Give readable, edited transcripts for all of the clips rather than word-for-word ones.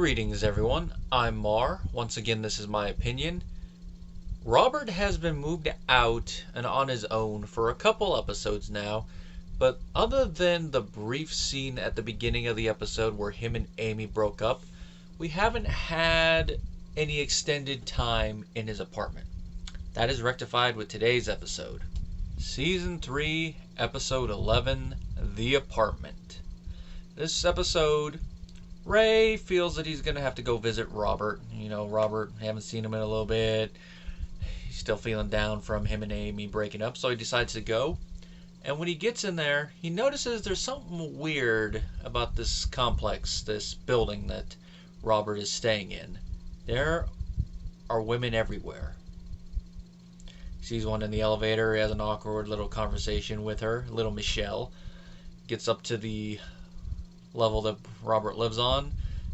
Greetings everyone, I'm Mar. Once again, this is my opinion. Robert has been moved out and on his own for a couple episodes now, but other than the brief scene at the beginning of the episode where him and Amy broke up, we haven't had any extended time in his apartment. That is rectified with today's episode. Season 3, Episode 11, The Apartment. This episode, Ray feels that he's going to have to go visit Robert. Robert, haven't seen him in a little bit. He's still feeling down from him and Amy breaking up, so he decides to go. And when he gets in there, he notices there's something weird about this complex, this building that Robert is staying in. There are women everywhere. He sees one in the elevator. He has an awkward little conversation with her, little Michelle. Gets up to the level that Robert lives on,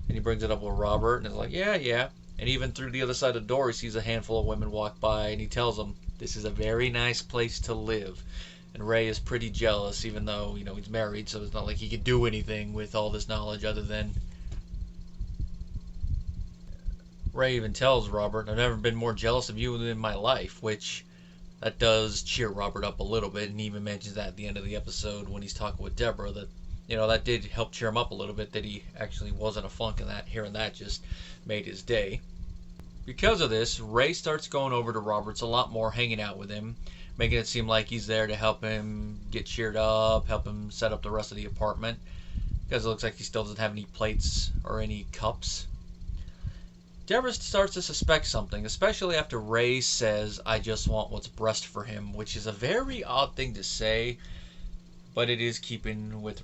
and he brings it up with Robert, and is like, yeah. And even through the other side of the door, he sees a handful of women walk by, and he tells them, this is a very nice place to live. And Ray is pretty jealous, even though, he's married, so it's not like he could do anything with all this knowledge other than... Ray even tells Robert, I've never been more jealous of you in my life, which that does cheer Robert up a little bit, and he even mentions that at the end of the episode when he's talking with Deborah, that that did help cheer him up a little bit, that he actually wasn't a funk, and that hearing that just made his day. Because of this, Ray starts going over to Robert's a lot more, hanging out with him, making it seem like he's there to help him get cheered up, help him set up the rest of the apartment, because it looks like he still doesn't have any plates or any cups. Deborah starts to suspect something, especially after Ray says, I just want what's best for him, which is a very odd thing to say, but it is keeping with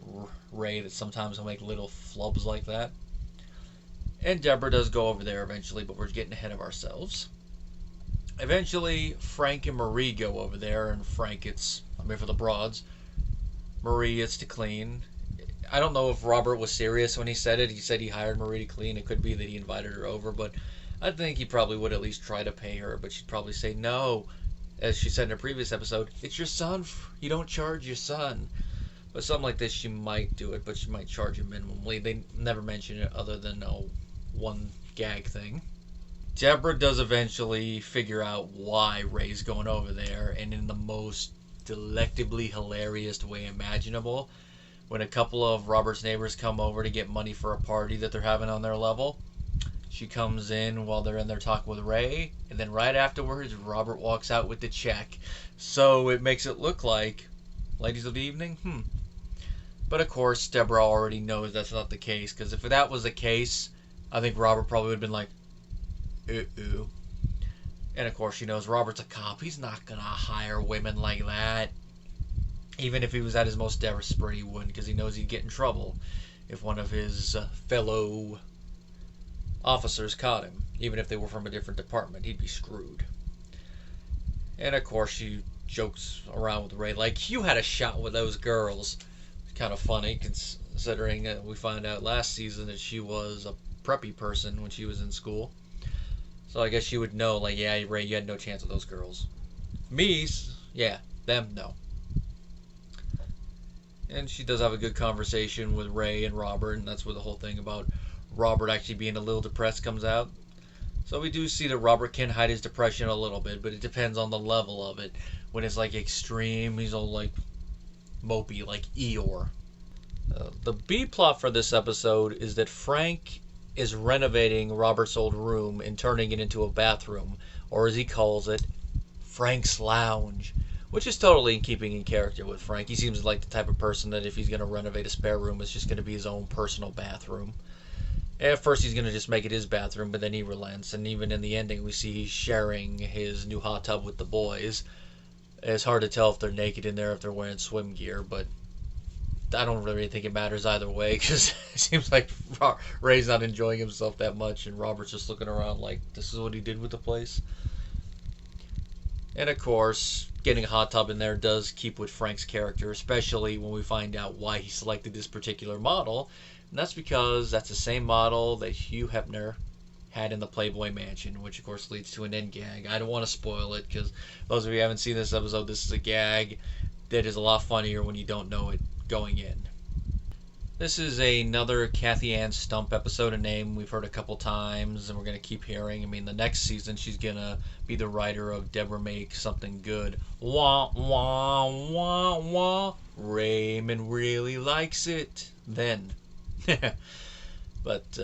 Ray that sometimes he'll make little flubs like that. And Deborah does go over there eventually, but we're getting ahead of ourselves. Eventually, Frank and Marie go over there, and Frank gets, for the broads, Marie gets to clean. I don't know if Robert was serious when he said it. He said he hired Marie to clean. It could be that he invited her over, but I think he probably would at least try to pay her, but she'd probably say no. As she said in a previous episode, it's your son. You don't charge your son. But something like this, she might do it, but she might charge him minimally. They never mention it other than one gag thing. Deborah does eventually figure out why Ray's going over there, and in the most delectably hilarious way imaginable, when a couple of Robert's neighbors come over to get money for a party that they're having on their level, she comes in while they're in there talking with Ray, and then right afterwards, Robert walks out with the check. So it makes it look like, ladies of the evening, But of course, Deborah already knows that's not the case, because if that was the case, I think Robert probably would have been like, ooh. And of course, she knows Robert's a cop. He's not going to hire women like that. Even if he was at his most desperate, he wouldn't, because he knows he'd get in trouble if one of his fellow officers caught him. Even if they were from a different department, he'd be screwed. And of course, she jokes around with Ray, like, you had a shot with those girls. It's kind of funny, considering that we found out last season that she was a preppy person when she was in school. So I guess she would know, like, yeah, Ray, you had no chance with those girls. Me, yeah, them, no. And she does have a good conversation with Ray and Robert, and that's where the whole thing about Robert actually being a little depressed comes out. So we do see that Robert can hide his depression a little bit, but it depends on the level of it. When it's like extreme, he's all like mopey, like Eeyore. The B plot for this episode is that Frank is renovating Robert's old room and turning it into a bathroom, or as he calls it, Frank's Lounge. Which is totally in keeping in character with Frank. He seems like the type of person that if he's going to renovate a spare room, it's just going to be his own personal bathroom. At first he's going to just make it his bathroom, but then he relents. And even in the ending, we see he's sharing his new hot tub with the boys. It's hard to tell if they're naked in there, if they're wearing swim gear, but I don't really think it matters either way, because it seems like Ray's not enjoying himself that much, and Robert's just looking around like, this is what he did with the place. And of course, getting a hot tub in there does keep with Frank's character, especially when we find out why he selected this particular model. And that's because that's the same model that Hugh Hefner had in the Playboy Mansion, which of course leads to an end gag. I don't want to spoil it, because those of you who haven't seen this episode, this is a gag that is a lot funnier when you don't know it going in. This is another Kathy Ann Stump episode, a name we've heard a couple times, and we're going to keep hearing. I mean, the next season she's going to be the writer of Deborah Make Something Good. Wah, wah, wah, wah. Raymond really likes it. Then. But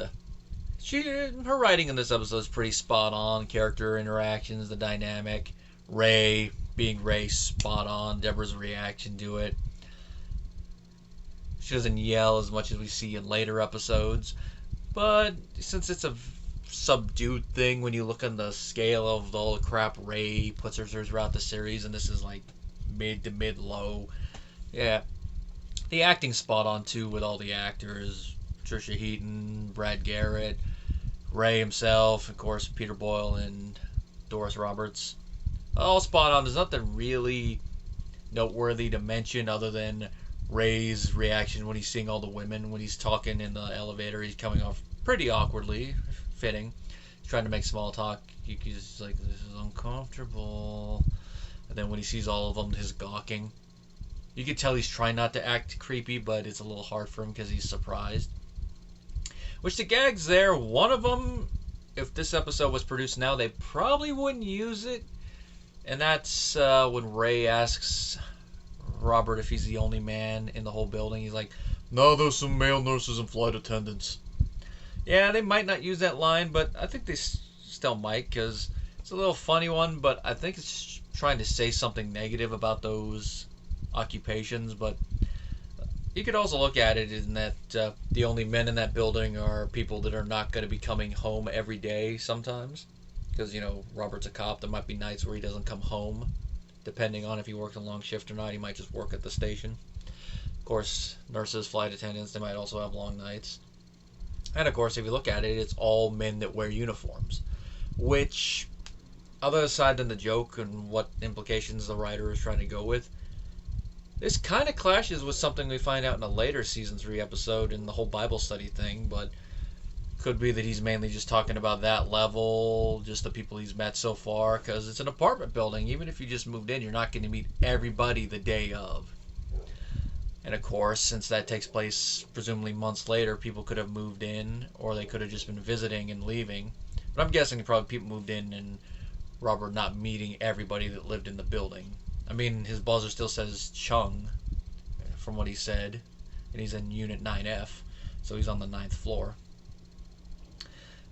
her writing in this episode is pretty spot on. Character interactions, the dynamic. Ray being Ray, spot on. Deborah's reaction to it. She doesn't yell as much as we see in later episodes, but since it's a subdued thing when you look on the scale of all the crap Ray puts her through throughout the series, and this is like mid to mid low, yeah. The acting's spot on too with all the actors: Trisha Heaton, Brad Garrett, Ray himself, of course Peter Boyle and Doris Roberts. All spot on. There's nothing really noteworthy to mention other than Ray's reaction when he's seeing all the women. When he's talking in the elevator, he's coming off pretty awkwardly, fitting. He's trying to make small talk. He's like, this is uncomfortable. And then when he sees all of them, his gawking. You can tell he's trying not to act creepy, but it's a little hard for him because he's surprised. Which the gags there, one of them, if this episode was produced now, they probably wouldn't use it. And that's when Ray asks Robert if he's the only man in the whole building. He's like, no, there's some male nurses and flight attendants. Yeah, they might not use that line, but I think they still might, because it's a little funny one, but I think it's trying to say something negative about those occupations. But you could also look at it in that the only men in that building are people that are not going to be coming home every day sometimes, because, you know, Robert's a cop. There might be nights where he doesn't come home. Depending on if he works a long shift or not, he might just work at the station. Of course, nurses, flight attendants, they might also have long nights. And of course, if you look at it, it's all men that wear uniforms. Which, other aside than the joke and what implications the writer is trying to go with, this kind of clashes with something we find out in a later Season 3 episode in the whole Bible study thing, but could be that he's mainly just talking about that level, just the people he's met so far, because it's an apartment building. Even if you just moved in, you're not going to meet everybody the day of. And of course, since that takes place presumably months later, people could have moved in, or they could have just been visiting and leaving. But I'm guessing probably people moved in and Robert not meeting everybody that lived in the building. I mean, his buzzer still says Chung, from what he said, and he's in Unit 9F, so he's on the 9th floor.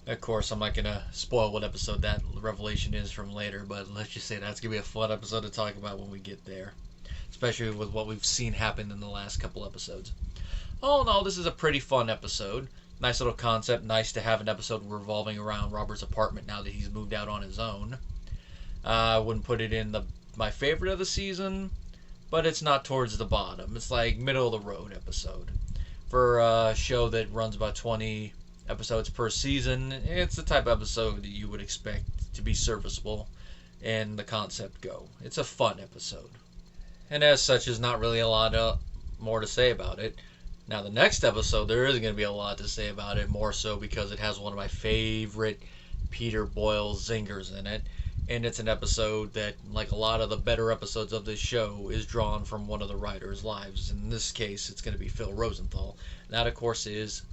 Of course, I'm not going to spoil what episode that revelation is from later, but let's just say that's going to be a fun episode to talk about when we get there, especially with what we've seen happen in the last couple episodes. All in all, this is a pretty fun episode. Nice little concept. Nice to have an episode revolving around Robert's apartment now that he's moved out on his own. I wouldn't put it in my favorite of the season, but it's not towards the bottom. It's like middle of the road episode. For a show that runs about 20 episodes per season, it's the type of episode that you would expect to be serviceable and the concept go. It's a fun episode. And as such, there's not really a lot more to say about it. Now, the next episode, there is going to be a lot to say about it, more so because it has one of my favorite Peter Boyle zingers in it. And it's an episode that, like a lot of the better episodes of this show, is drawn from one of the writers' lives. In this case, it's going to be Phil Rosenthal. That, of course, is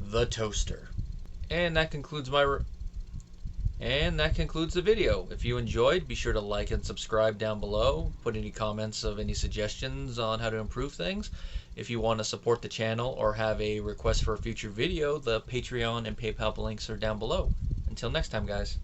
The Toaster. And that concludes the video. If you enjoyed, be sure to like and subscribe down below. Put any comments of any suggestions on how to improve things. If you want to support the channel or have a request for a future video, the Patreon and PayPal links are down below. Until next time, guys.